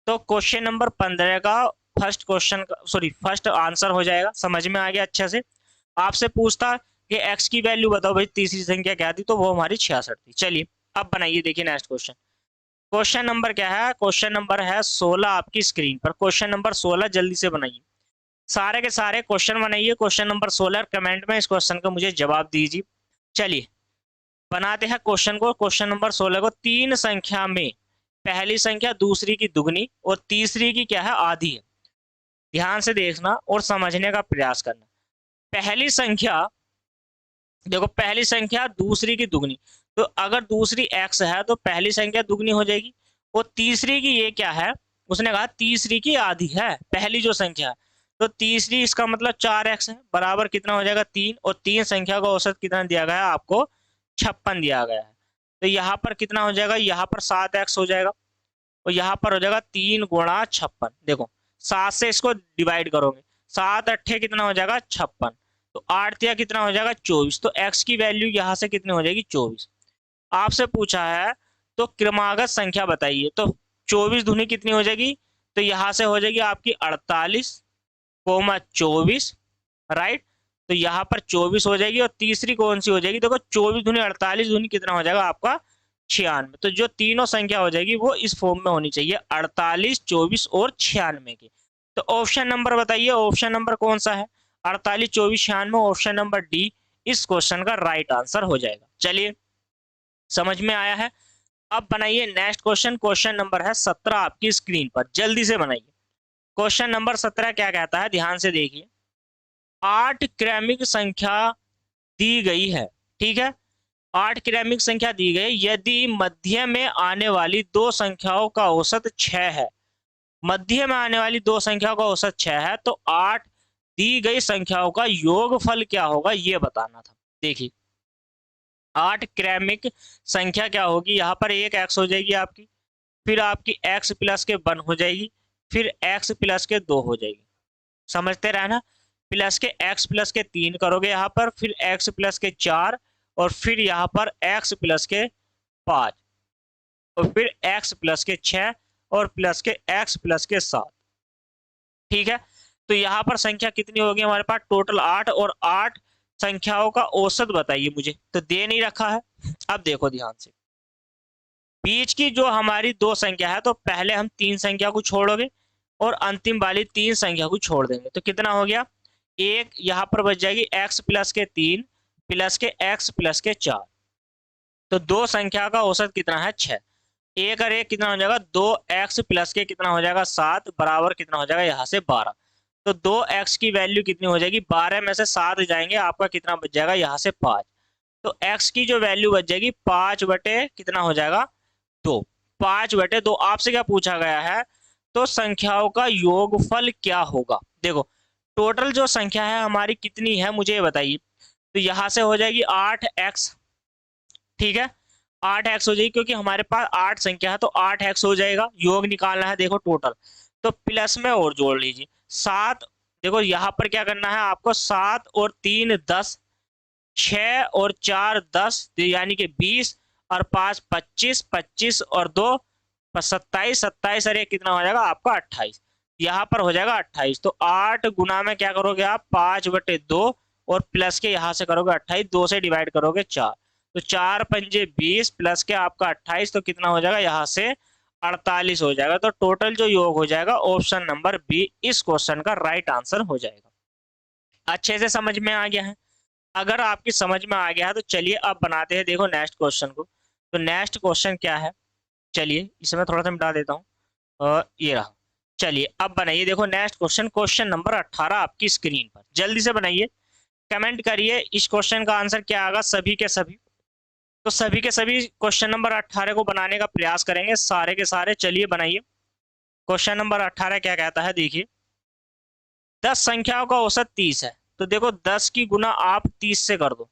तो क्वेश्चन नंबर 15 का फर्स्ट क्वेश्चन का सॉरी फर्स्ट आंसर हो जाएगा। समझ में आ गया अच्छे से? आपसे पूछता कि x की वैल्यू बताओ भाई, तीसरी संख्या क्या थी, तो वो हमारी 66 थी। चलिए अब बनाइए, देखिए नेक्स्ट क्वेश्चन। क्वेश्चन नंबर क्या है, क्वेश्चन नंबर है 16 आपकी स्क्रीन पर। क्वेश्चन नंबर 16 जल्दी से बनाइए, सारे के सारे क्वेश्चन बनाइए। क्वेश्चन नंबर 16 कमेंट में इस क्वेश्चन का मुझे जवाब दीजिए। चलिए बनाते हैं क्वेश्चन को। क्वेश्चन नंबर 16 को, तीन संख्या में पहली संख्या दूसरी की दुगनी और तीसरी की क्या है, आधी है। ध्यान से देखना और समझने का प्रयास करना। पहली संख्या, देखो पहली संख्या दूसरी की दुगनी, तो अगर दूसरी x है तो पहली संख्या दुगनी हो जाएगी, और तीसरी की ये क्या है, उसने कहा तीसरी की आधी है पहली जो संख्या है, तो तीसरी इसका मतलब 4x है, बराबर कितना हो जाएगा 3, और तीन संख्या का औसत कितना दिया गया है आपको, 56 दिया गया है। तो यहाँ पर कितना हो जाएगा, यहाँ पर 7x हो जाएगा, और यहाँ पर हो जाएगा 3 गुणा 56। देखो 7 से इसको डिवाइड करोगे, 7 अट्ठे कितना हो जाएगा 56, तो 8 तिया कितना हो जाएगा 24, तो x की वैल्यू यहाँ से कितनी हो जाएगी 24। आपसे पूछा है तो क्रमागत संख्या बताइए, तो 24 दूनी कितनी हो जाएगी, तो यहाँ से हो जाएगी आपकी 48,24, राइट। तो यहाँ पर 24 हो जाएगी, और तीसरी कौन सी हो जाएगी, देखो 24 दूनी 48 दूनी कितना हो जाएगा आपका 96। तो जो तीनों संख्या हो जाएगी वो इस फॉर्म में होनी चाहिए, 48, 24 और 96 की। तो ऑप्शन नंबर बताइए, ऑप्शन नंबर कौन सा है, 48, 24, 96, ऑप्शन नंबर डी इस क्वेश्चन का राइट आंसर हो जाएगा। चलिए समझ में आया है? अब बनाइए नेक्स्ट क्वेश्चन। क्वेश्चन नंबर है 17 आपकी स्क्रीन पर, जल्दी से बनाइए। क्वेश्चन नंबर 17 क्या कहता है, ध्यान से देखिए। 8 क्रमिक संख्या दी गई है, ठीक है, 8 क्रमिक संख्या दी गई, यदि मध्य में आने वाली दो संख्याओं का औसत 6 है, मध्य में आने वाली दो संख्याओं का औसत 6 है, तो 8 दी गई संख्याओं का योगफल क्या होगा ये बताना था। देखिए 8 क्रमिक संख्या क्या होगी, यहाँ पर एक x हो जाएगी आपकी, फिर आपकी x प्लस के 1 हो जाएगी, फिर x प्लस के 2 हो जाएगी, समझते रहना। प्लस के x प्लस के 3 करोगे यहाँ पर, फिर x प्लस के 4, और फिर यहाँ पर x प्लस के 5, और फिर x प्लस के 6, और प्लस के x प्लस के 7। ठीक है, तो यहाँ पर संख्या कितनी होगी हमारे पास? टोटल 8, और 8 संख्याओं का औसत बताइए मुझे, तो दे नहीं रखा है। अब देखो ध्यान से, बीच की जो हमारी 2 संख्या है, तो पहले हम 3 संख्या को छोड़ोगे और अंतिम वाली 3 संख्या को छोड़ देंगे, तो कितना हो गया? एक यहाँ पर बच जाएगी x प्लस के 3 प्लस के x प्लस के 4, तो 2 संख्या का औसत कितना है? 6। एक और एक कितना हो जाएगा? 2x प्लस के कितना हो जाएगा? 7, बराबर कितना हो जाएगा यहाँ से? 12। तो 2x की वैल्यू कितनी हो जाएगी? 12 में से 7 जाएंगे, आपका कितना बच जाएगा यहाँ से? 5। तो x की जो वैल्यू बच जाएगी 5 बटे कितना हो जाएगा? 2। 5/2 आपसे क्या पूछा गया है? तो संख्याओं का योगफल क्या होगा? देखो टोटल जो संख्या है हमारी कितनी है मुझे बताइए। तो यहां से हो जाएगी 8x, ठीक है, 8x हो जाएगी, क्योंकि हमारे पास 8 संख्या है तो 8x हो जाएगा। योग निकालना है देखो टोटल, तो प्लस में और जोड़ लीजिए 7। देखो यहाँ पर क्या करना है आपको? 7 और 3 10, 6 और 4 10, यानी कि 20, और 5 25, 25 और 2 27, 27 और 1 कितना हो जाएगा आपका? 28। यहाँ पर हो जाएगा 28। तो 8 गुना में क्या करोगे आप? 5/2, और प्लस के यहाँ से करोगे 28, 2 से डिवाइड करोगे 4, तो 4 पंजे 20 प्लस के आपका 28, तो कितना हो जाएगा यहाँ से? 48 हो जाएगा। तो टोटल जो योग हो जाएगा ऑप्शन नंबर बी इस क्वेश्चन का राइट आंसर हो जाएगा। अच्छे से समझ में आ गया है? अगर आपकी समझ में आ गया है तो चलिए अब बनाते हैं देखो नेक्स्ट क्वेश्चन को। तो नेक्स्ट क्वेश्चन क्या है? चलिए इसे मैं थोड़ा सा मिटा देता हूँ, और ये रहा। चलिए अब बनाइए देखो नेक्स्ट क्वेश्चन, क्वेश्चन नंबर 18 आपकी स्क्रीन पर। जल्दी से बनाइए, कमेंट करिए इस क्वेश्चन का आंसर क्या आएगा सभी के सभी। तो सभी के सभी क्वेश्चन नंबर 18 को बनाने का प्रयास करेंगे सारे के सारे। चलिए बनाइए। क्वेश्चन नंबर 18 क्या कहता है? देखिए 10 संख्याओं का औसत 30 है, तो देखो 10 की गुना आप 30 से कर दो,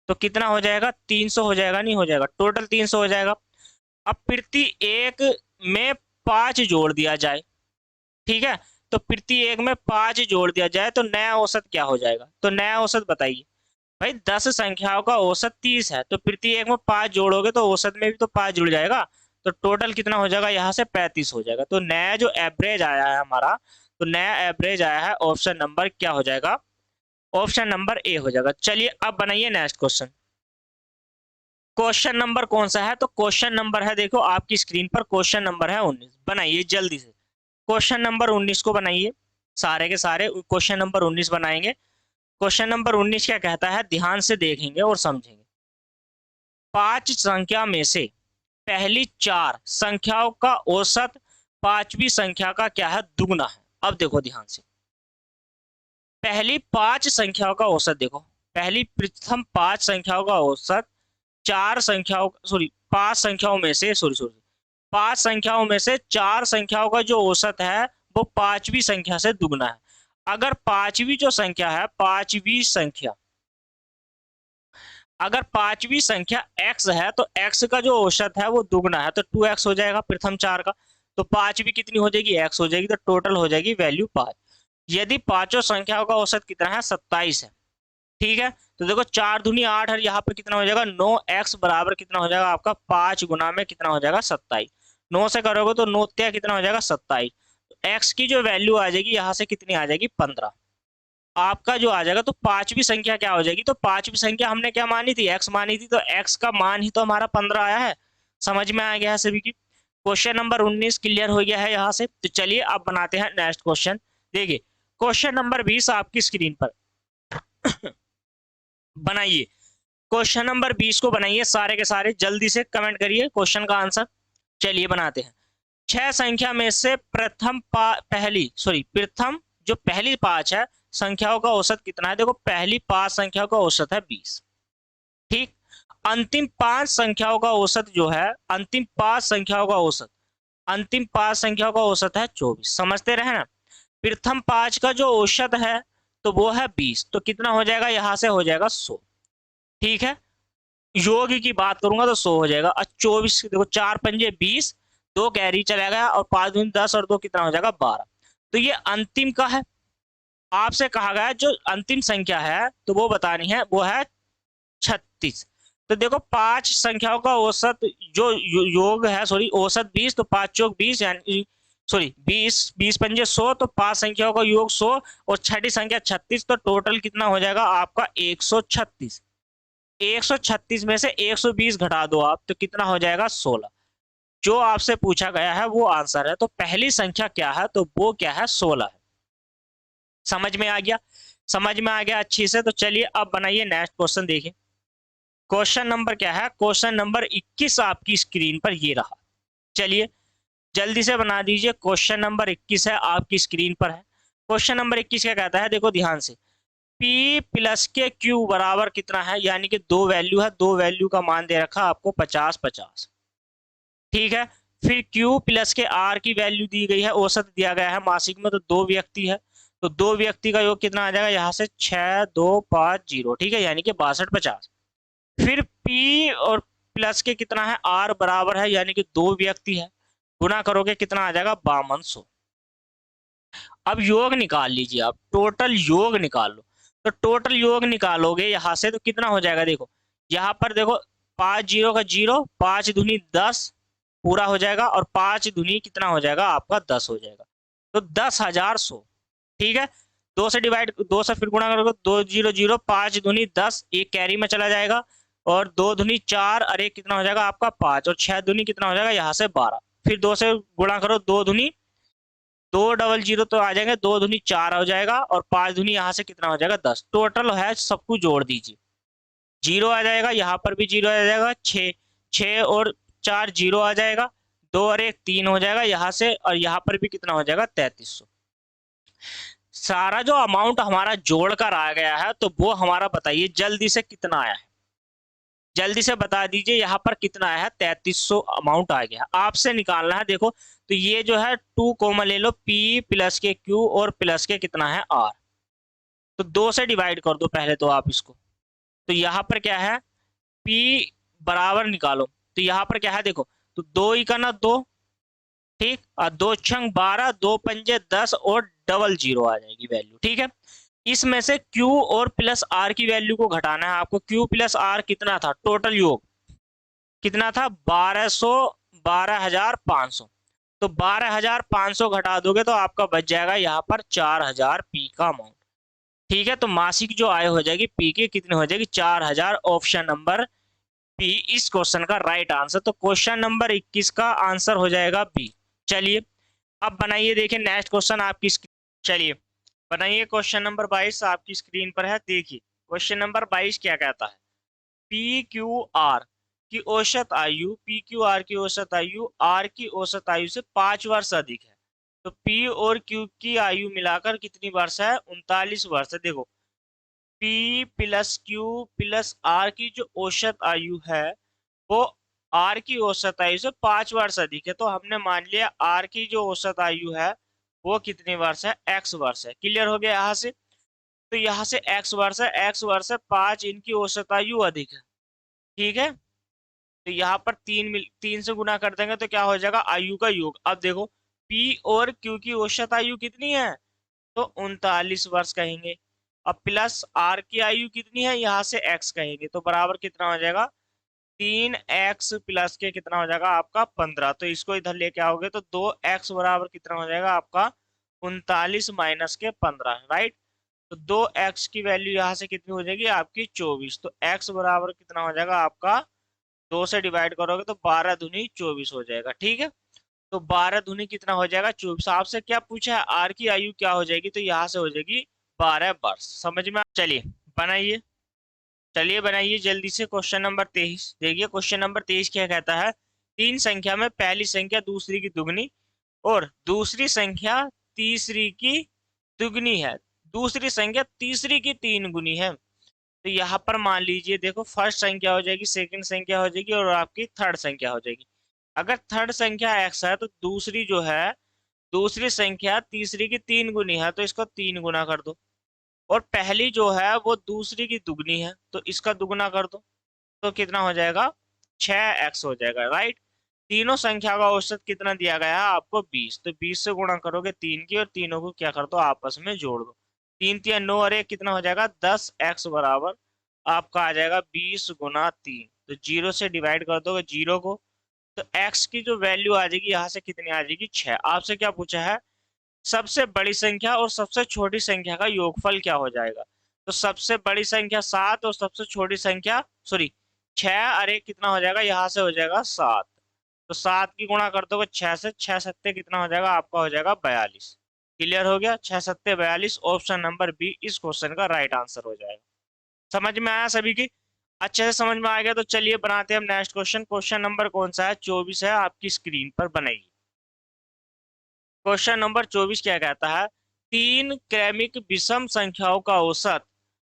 तो कितना हो जाएगा? 300 हो जाएगा, नहीं हो जाएगा? टोटल 300 हो जाएगा। अब प्रति एक में 5 जोड़ दिया जाए, ठीक है, तो प्रति एक में 5 जोड़ दिया जाए तो नया औसत क्या हो जाएगा? तो नया औसत बताइए भाई। 10 संख्याओं का औसत 30 है, तो प्रति एक में 5 जोड़ोगे तो औसत में भी तो 5 जुड़ जाएगा, तो टोटल कितना हो जाएगा यहाँ से? 35 हो जाएगा। तो नया जो एवरेज आया है हमारा, तो नया एवरेज आया है ऑप्शन नंबर क्या हो जाएगा? ऑप्शन नंबर ए हो जाएगा। चलिए अब बनाइए नेक्स्ट क्वेश्चन। क्वेश्चन नंबर कौन सा है? तो क्वेश्चन नंबर है देखो आपकी स्क्रीन पर, क्वेश्चन नंबर है 19। बनाइए जल्दी से क्वेश्चन नंबर 19 को बनाइए, सारे के सारे क्वेश्चन नंबर 19 बनाएंगे। क्वेश्चन नंबर 19 क्या कहता है? ध्यान से देखेंगे और समझेंगे। 5 संख्या में से पहली 4 संख्याओं का औसत 5वीं संख्या का क्या है? दुगना है। अब देखो ध्यान से, पहली 5 संख्याओं का औसत देखो, पहली प्रथम 5 संख्याओं का औसत 4 संख्याओं, सॉरी 5 संख्याओं में से, सॉरी 5 संख्याओं में से 4 संख्याओं का जो औसत है वो 5वीं संख्या से दुगना है। अगर 5वीं जो संख्या है, 5वीं संख्या, अगर 5वीं संख्या x है तो x का जो औसत है वो दुगना है, तो 2x हो जाएगा प्रथम 4 का। तो 5वीं कितनी हो जाएगी? x हो जाएगी, तो टोटल हो जाएगी वैल्यू 5। यदि पांचों संख्याओं का औसत कितना है? 27 है, ठीक है, तो देखो 4 दूनी 8 है, यहाँ पे कितना हो जाएगा? 9x बराबर कितना हो जाएगा आपका? 5 गुना में कितना हो जाएगा? 27। 9 से करोगे तो 9 त्या कितना हो जाएगा? 27। x की जो वैल्यू आ जाएगी यहाँ से कितनी आ जाएगी? 15 आपका जो आ जाएगा। तो 5वीं संख्या क्या हो जाएगी? तो 5वीं संख्या हमने क्या मानी थी? x मानी थी, तो x का मान ही तो हमारा 15 आया है। समझ में आ गया है सभी की? क्वेश्चन नंबर 19 क्लियर हो गया है यहाँ से। तो चलिए अब बनाते हैं नेक्स्ट क्वेश्चन। देखिए क्वेश्चन नंबर 20 आपकी स्क्रीन पर बनाइए। क्वेश्चन नंबर 20 को बनाइए सारे के सारे, जल्दी से कमेंट करिए क्वेश्चन का आंसर। चलिए बनाते हैं। 6 संख्या में से प्रथम जो पहली 5 है संख्याओं का औसत कितना है? देखो पहली 5 संख्याओं का औसत है 20, ठीक। अंतिम 5 संख्याओं का औसत जो है, अंतिम 5 संख्याओं का औसत, अंतिम 5 संख्याओं का औसत है 24। समझते रहे ना? प्रथम 5 का जो औसत है तो वो है 20, तो कितना हो जाएगा? यहाँ से हो जाएगा 100, ठीक है। योग की बात करूंगा तो 100 हो जाएगा। और 24 देखो 4 पंजे 20, 2 कैरी चला गया और 5 दूनी 10 और 2 कितना हो जाएगा 12। तो ये अंतिम का है, आपसे कहा गया जो अंतिम संख्या है तो वो बतानी है, वो है 36। तो देखो 5 संख्याओं का औसत जो योग है, सॉरी औसत 20, तो 5 चौक 20 यानी सॉरी 20, 20 पंजे 100, तो 5 संख्याओं का योग 100 और छठी संख्या 36, तो टोटल कितना हो जाएगा आपका 136। 136 में से 120 घटा दो आप तो कितना हो जाएगा 16। जो आपसे पूछा गया है वो आंसर है, तो पहली संख्या क्या है, तो वो क्या है 16 है। समझ में आ गया, समझ में आ गया अच्छी से। तो चलिए अब बनाइए नेक्स्ट क्वेश्चन। देखिए क्वेश्चन नंबर क्या है, क्वेश्चन नंबर 21 आपकी स्क्रीन पर ये रहा। चलिए जल्दी से बना दीजिए। क्वेश्चन नंबर 21 है, आपकी स्क्रीन पर है। क्वेश्चन नंबर 21 क्या कहता है, देखो ध्यान से। P प्लस के Q बराबर कितना है, यानी कि 2 वैल्यू है, 2 वैल्यू का मान दे रखा आपको 50-50, ठीक है। फिर Q प्लस के R की वैल्यू दी गई है, औसत दिया गया है मासिक में, तो 2 व्यक्ति है, तो 2 व्यक्ति का योग कितना आ जाएगा, यहाँ से 6 2 5 0, ठीक है, यानी कि 62-50। फिर P और प्लस के कितना है R बराबर है, यानी कि 2 व्यक्ति है, गुना करोगे कितना आ जाएगा 5200। अब योग निकाल लीजिए, आप टोटल योग निकाल लो। तो टोटल योग निकालोगे यहाँ से तो कितना हो जाएगा, देखो यहाँ पर देखो 5 जीरो का 0, 5 दूनी 10 पूरा हो जाएगा, और 5 दूनी कितना हो जाएगा आपका 10 हो जाएगा, तो 10,100, ठीक है। 2 से डिवाइड, 2 से फिर गुणा करोगे, 2 0 0, 5 दूनी 10, एक कैरी में चला जाएगा, और 2 दूनी 4, अरे कितना हो जाएगा आपका 5, और 6 दूनी कितना हो जाएगा यहाँ से 12, फिर 2 से गुणा करो, 2 दूनी 2 डबल 0 तो आ जाएंगे, 2 दूनी 4 हो जाएगा, और 5 दूनी यहाँ से कितना हो जाएगा 10, टोटल है सब कुछ जोड़ दीजिए, 0 आ जाएगा, यहाँ पर भी 0 आ जाएगा, 6 6 और 4 0 आ जाएगा, 2 और 1 3 हो जाएगा यहाँ से, और यहाँ पर भी कितना हो जाएगा 3300। सारा जो अमाउंट हमारा जोड़कर आ गया है, तो वो हमारा बताइए जल्दी से कितना आया है, जल्दी से बता दीजिए यहाँ पर कितना आया है। 3300 अमाउंट आ गया, आपसे निकालना है। देखो तो ये जो है 2 कॉमन ले लो, P प्लस के Q और प्लस के कितना है R, तो 2 से डिवाइड कर दो पहले तो आप इसको। तो यहाँ पर क्या है, P बराबर निकालो, तो यहाँ पर क्या है देखो, तो 2 ही का ना 2, ठीक, और 2 छंग 12, 2 पंजे 10 और डबल 0 आ जाएगी वैल्यू, ठीक है। इसमें से Q और प्लस R की वैल्यू को घटाना है आपको। Q प्लस R कितना था, टोटल योग कितना था 12,500, तो 12,500 घटा दोगे तो आपका बच जाएगा यहाँ पर 4,000 P का अमाउंट, ठीक है। तो मासिक जो आय हो जाएगी P की कितनी हो जाएगी 4,000, ऑप्शन नंबर P इस क्वेश्चन का राइट आंसर। तो क्वेश्चन नंबर 21 का आंसर हो जाएगा B। चलिए अब बनाइए, देखिए नेक्स्ट क्वेश्चन आपकी चलिए बनाइए क्वेश्चन नंबर 22 आपकी स्क्रीन पर है। देखिए क्वेश्चन नंबर 22 क्या कहता है, पी क्यू आर की औसत आयु, पी क्यू आर की औसत आयु आर की औसत आयु से 5 वर्ष अधिक है, तो पी और क्यू की आयु मिलाकर कितनी वर्ष है, 39 वर्ष है। देखो P plus Q plus R की जो औसत आयु है वो आर की औसत आयु से 5 वर्ष अधिक है, तो हमने मान लिया आर की जो औसत आयु है वो कितनी वर्ष है, x वर्ष है। क्लियर हो गया यहाँ से, तो यहाँ से x वर्ष है, x वर्ष है 5, इनकी औसत आयु अधिक है, ठीक है। तो यहाँ पर 3 से गुना कर देंगे तो क्या हो जाएगा आयु का योग। अब देखो P और Q की औसत आयु कितनी है, तो 39 वर्ष कहेंगे। अब प्लस R की आयु कितनी है, यहाँ से x कहेंगे, तो बराबर कितना हो जाएगा 3x प्लस के कितना हो जाएगा आपका 15, तो इसको इधर लेके आओगे तो 2x बराबर कितना हो जाएगा आपका 39 माइनस के 15, राइट। तो 2x की वैल्यू यहाँ से कितनी हो जाएगी आपकी 24, तो x बराबर कितना हो जाएगा आपका 2 से डिवाइड करोगे तो 12 दूनी 24 हो जाएगा, ठीक है। तो 12 दूनी कितना हो जाएगा 24। आपसे क्या पूछा है आर की आयु क्या हो जाएगी, तो यहाँ से हो जाएगी 12 वर्ष। समझ में, चलिए बनाइए, चलिए बनाइए जल्दी से क्वेश्चन नंबर 23। देखिए क्वेश्चन नंबर 23 क्या कहता है, 3 संख्या में पहली संख्या दूसरी की दुगनी और दूसरी संख्या तीसरी की दुगनी है, दूसरी संख्या तीसरी की 3 गुनी है। तो यहाँ पर मान लीजिए देखो फर्स्ट संख्या हो जाएगी, सेकंड संख्या हो जाएगी और आपकी थर्ड संख्या हो जाएगी। अगर थर्ड संख्या x है तो दूसरी जो है, दूसरी संख्या तीसरी की 3 गुनी है, तो इसको 3 गुना कर दो। और पहली जो है वो दूसरी की दुगनी है, तो इसका दुगना कर दो, तो कितना हो जाएगा 6x हो जाएगा, राइट। तीनों संख्या का औसत कितना दिया गया है आपको 20, तो 20 से गुणा करोगे 3 की और तीनों को क्या कर दो आपस में जोड़ दो। 3 3 9 और 1 कितना हो जाएगा 10x बराबर आपका आ जाएगा 20 गुना 3। तो जीरो से डिवाइड कर दोगे जीरो को, तो x की जो वैल्यू आ जाएगी यहाँ से कितनी आ जाएगी 6। आपसे क्या पूछा है, सबसे बड़ी संख्या और सबसे छोटी संख्या का योगफल क्या हो जाएगा। तो सबसे बड़ी संख्या 7 और सबसे छोटी संख्या सॉरी 6 और 1 कितना हो जाएगा यहाँ से हो जाएगा 7। तो 7 की गुणा कर दोगे 6 से, 6 सत्ते कितना हो जाएगा आपका हो जाएगा 42। क्लियर हो गया, 6 सत्ते 42, ऑप्शन नंबर बी इस क्वेश्चन का राइट आंसर हो जाएगा। समझ में आया सभी की, अच्छे से समझ में आ गया। तो चलिए बनाते हैं हम नेक्स्ट क्वेश्चन। क्वेश्चन नंबर कौन सा है, 24 है, आपकी स्क्रीन पर बनाइए। क्वेश्चन नंबर 24 क्या कहता है, तीन क्रमिक विषम संख्याओं का औसत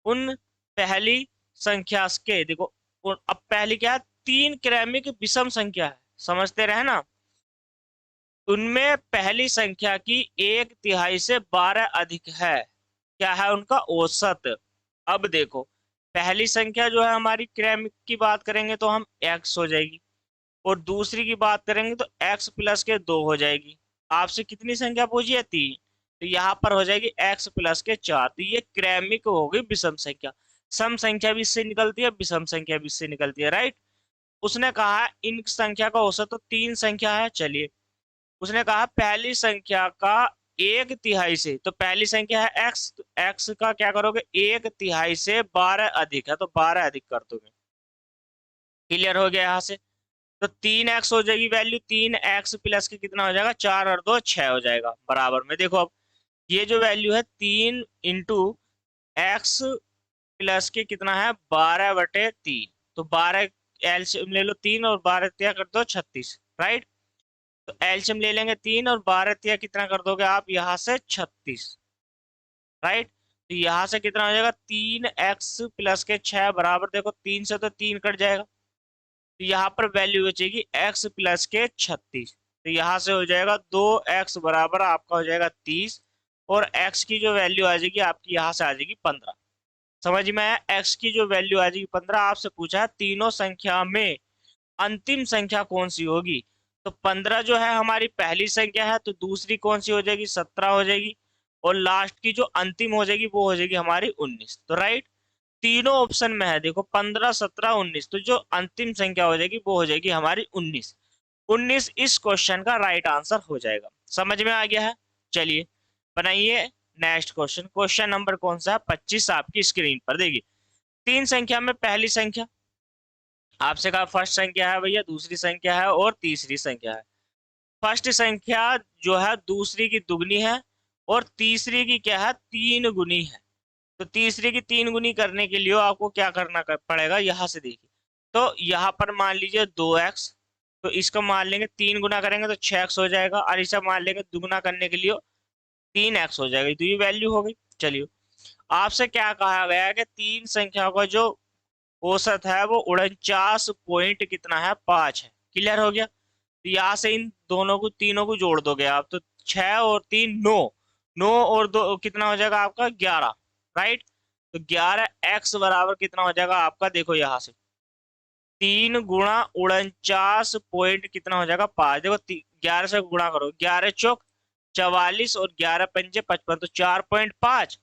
उन पहली संख्या के, देखो अब पहली क्या है, तीन क्रमिक विषम संख्या है, समझते रहे ना, उनमें पहली संख्या की 1/3 से 12 अधिक है, क्या है उनका औसत। अब देखो पहली संख्या जो है हमारी क्रमिक की बात करेंगे तो हम x हो जाएगी, और दूसरी की बात करेंगे तो x प्लस के 2 हो जाएगी। आपसे कितनी संख्या पूछी है 3, तो यहाँ पर हो जाएगी x प्लस के 4। तो ये क्रमिक होगी विषम संख्या। सम संख्या भी इससे निकलती है, विषम संख्या भी इससे निकलती है, राइट। उसने कहा इन संख्या का औसत तो तीन संख्या है, चलिए उसने कहा पहली संख्या का 1/3 से, तो पहली संख्या है x, तो x का क्या करोगे 1/3 से 12 अधिक है, तो 12 अधिक कर दोगे। क्लियर हो गया यहाँ से, तो 3x हो जाएगी वैल्यू, 3x प्लस के कितना हो जाएगा 4 और 2 6 हो जाएगा बराबर में। देखो अब ये जो वैल्यू है 3 × x प्लस के कितना है 12/3, तो 12 एलसीएम ले लो 3 और 12 तिया कर दो 36, राइट। तो एलसीएम ले लेंगे 3 और 12 तिया कितना कर दोगे आप यहाँ से 36, राइट। तो यहाँ से कितना हो जाएगा 3x प्लस के 6 बराबर, देखो 3 से तो 3 कट जाएगा, तो यहाँ पर वैल्यू बचेगी x प्लस के 36। तो यहाँ से हो जाएगा 2x बराबर आपका हो जाएगा 30, और x की जो वैल्यू आ जाएगी आपकी यहाँ से आ जाएगी 15। समझ में आया, x की जो वैल्यू आ जाएगी 15। आपसे पूछा है तीनों संख्या में अंतिम संख्या कौन सी होगी, तो 15 जो है हमारी पहली संख्या है, तो दूसरी कौन सी हो जाएगी 17 हो जाएगी, और लास्ट की जो अंतिम हो जाएगी वो हो जाएगी हमारी 19। तो राइट, तीनों ऑप्शन में है, देखो 15 17 19, तो जो अंतिम संख्या हो जाएगी वो हो जाएगी हमारी 19। 19 इस क्वेश्चन का राइट आंसर हो जाएगा। समझ में आ गया है, चलिए बनाइए नेक्स्ट क्वेश्चन। क्वेश्चन नंबर कौन सा है 25 आपकी स्क्रीन पर देखिए। तीन संख्या में पहली संख्या, आपसे कहा फर्स्ट संख्या है भैया, दूसरी संख्या है और तीसरी संख्या है। फर्स्ट संख्या जो है दूसरी की दुगनी है, और तीसरी की क्या है 3 गुनी है। तो तीसरी की 3 गुनी करने के लिए आपको क्या करना पड़ेगा, यहाँ से देखिए, तो यहाँ पर मान लीजिए 2x, तो इसका मान लेंगे 3 गुना करेंगे तो 6x हो जाएगा, और इसे मान लेंगे दुगना करने के लिए 3x हो जाएगा, तो ये वैल्यू हो गई। चलिए आपसे क्या कहा गया है कि तीन संख्याओं का जो औसत है वो 49 पॉइंट कितना है 5 है। क्लियर हो गया, तो यहाँ से इन दोनों को तीनों को जोड़ दोगे आप, तो 6 और 3 9, 9 और 2 कितना हो जाएगा आपका 11, राइट। तो 11x बराबर कितना हो जाएगा आपका, देखो यहाँ से 3 गुणा 49 पॉइंट कितना हो जाएगा 5, देखो 11 से गुणा करो, 11 चौक 44 और 11 पंजे 55, तो 4.5।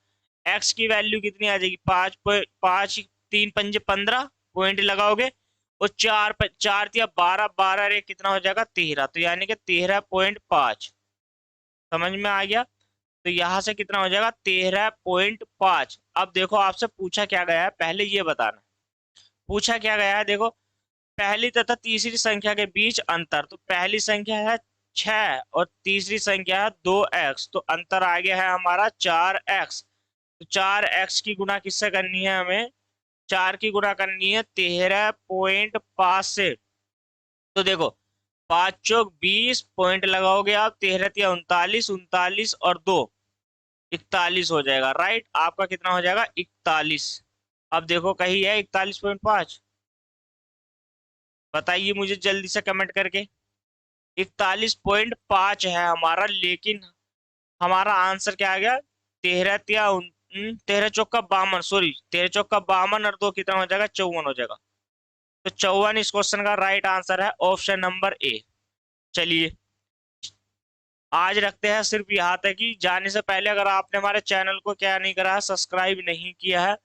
एक्स की वैल्यू कितनी आ जाएगी 5.5, 3 पंजे 15 पॉइंट लगाओगे, और 4 दिया 12, 12 रे कितना हो जाएगा 13, तो यानी कि 13.5। समझ में आ गया, तो यहाँ से कितना हो जाएगा 13.5। अब देखो आपसे पूछा क्या गया है, पहले ये बताना पूछा क्या गया है, देखो पहली तथा तीसरी संख्या के बीच अंतर, तो पहली संख्या है 6 और तीसरी संख्या है 2x, तो अंतर आ गया है हमारा 4x। तो 4x की गुणा किससे करनी है, हमें 4 की गुणा करनी है 13.5 से। तो देखो 5 चौक 20 पॉइंट लगाओगे आप, 13 तिया 39, 39 और 2 41 हो जाएगा, राइट। आपका कितना हो जाएगा 41। अब देखो कहीं है 41.5, बताइए मुझे जल्दी से कमेंट करके। 41.5 है हमारा, लेकिन हमारा आंसर क्या आ गया 13 चौक का 52, सॉरी 13 चौक का 52 और 2 कितना हो जाएगा 54 हो जाएगा। तो 54 इस क्वेश्चन का राइट आंसर है, ऑप्शन नंबर ए। चलिए आज रखते हैं सिर्फ यहाँ तक ही। जाने से पहले अगर आपने हमारे चैनल को क्या नहीं करा है, सब्सक्राइब नहीं किया है,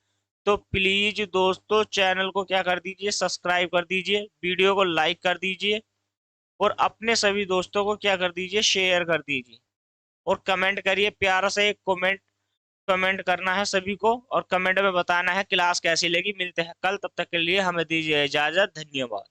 तो प्लीज दोस्तों चैनल को क्या कर दीजिए, सब्सक्राइब कर दीजिए, वीडियो को लाइक कर दीजिए और अपने सभी दोस्तों को क्या कर दीजिए, शेयर कर दीजिए और कमेंट करिए। प्यारा से एक कमेंट कमेंट करना है सभी को और कमेंट में बताना है क्लास कैसी लगी। मिलते हैं कल, तब तक के लिए हमें दीजिए इजाजत। धन्यवाद।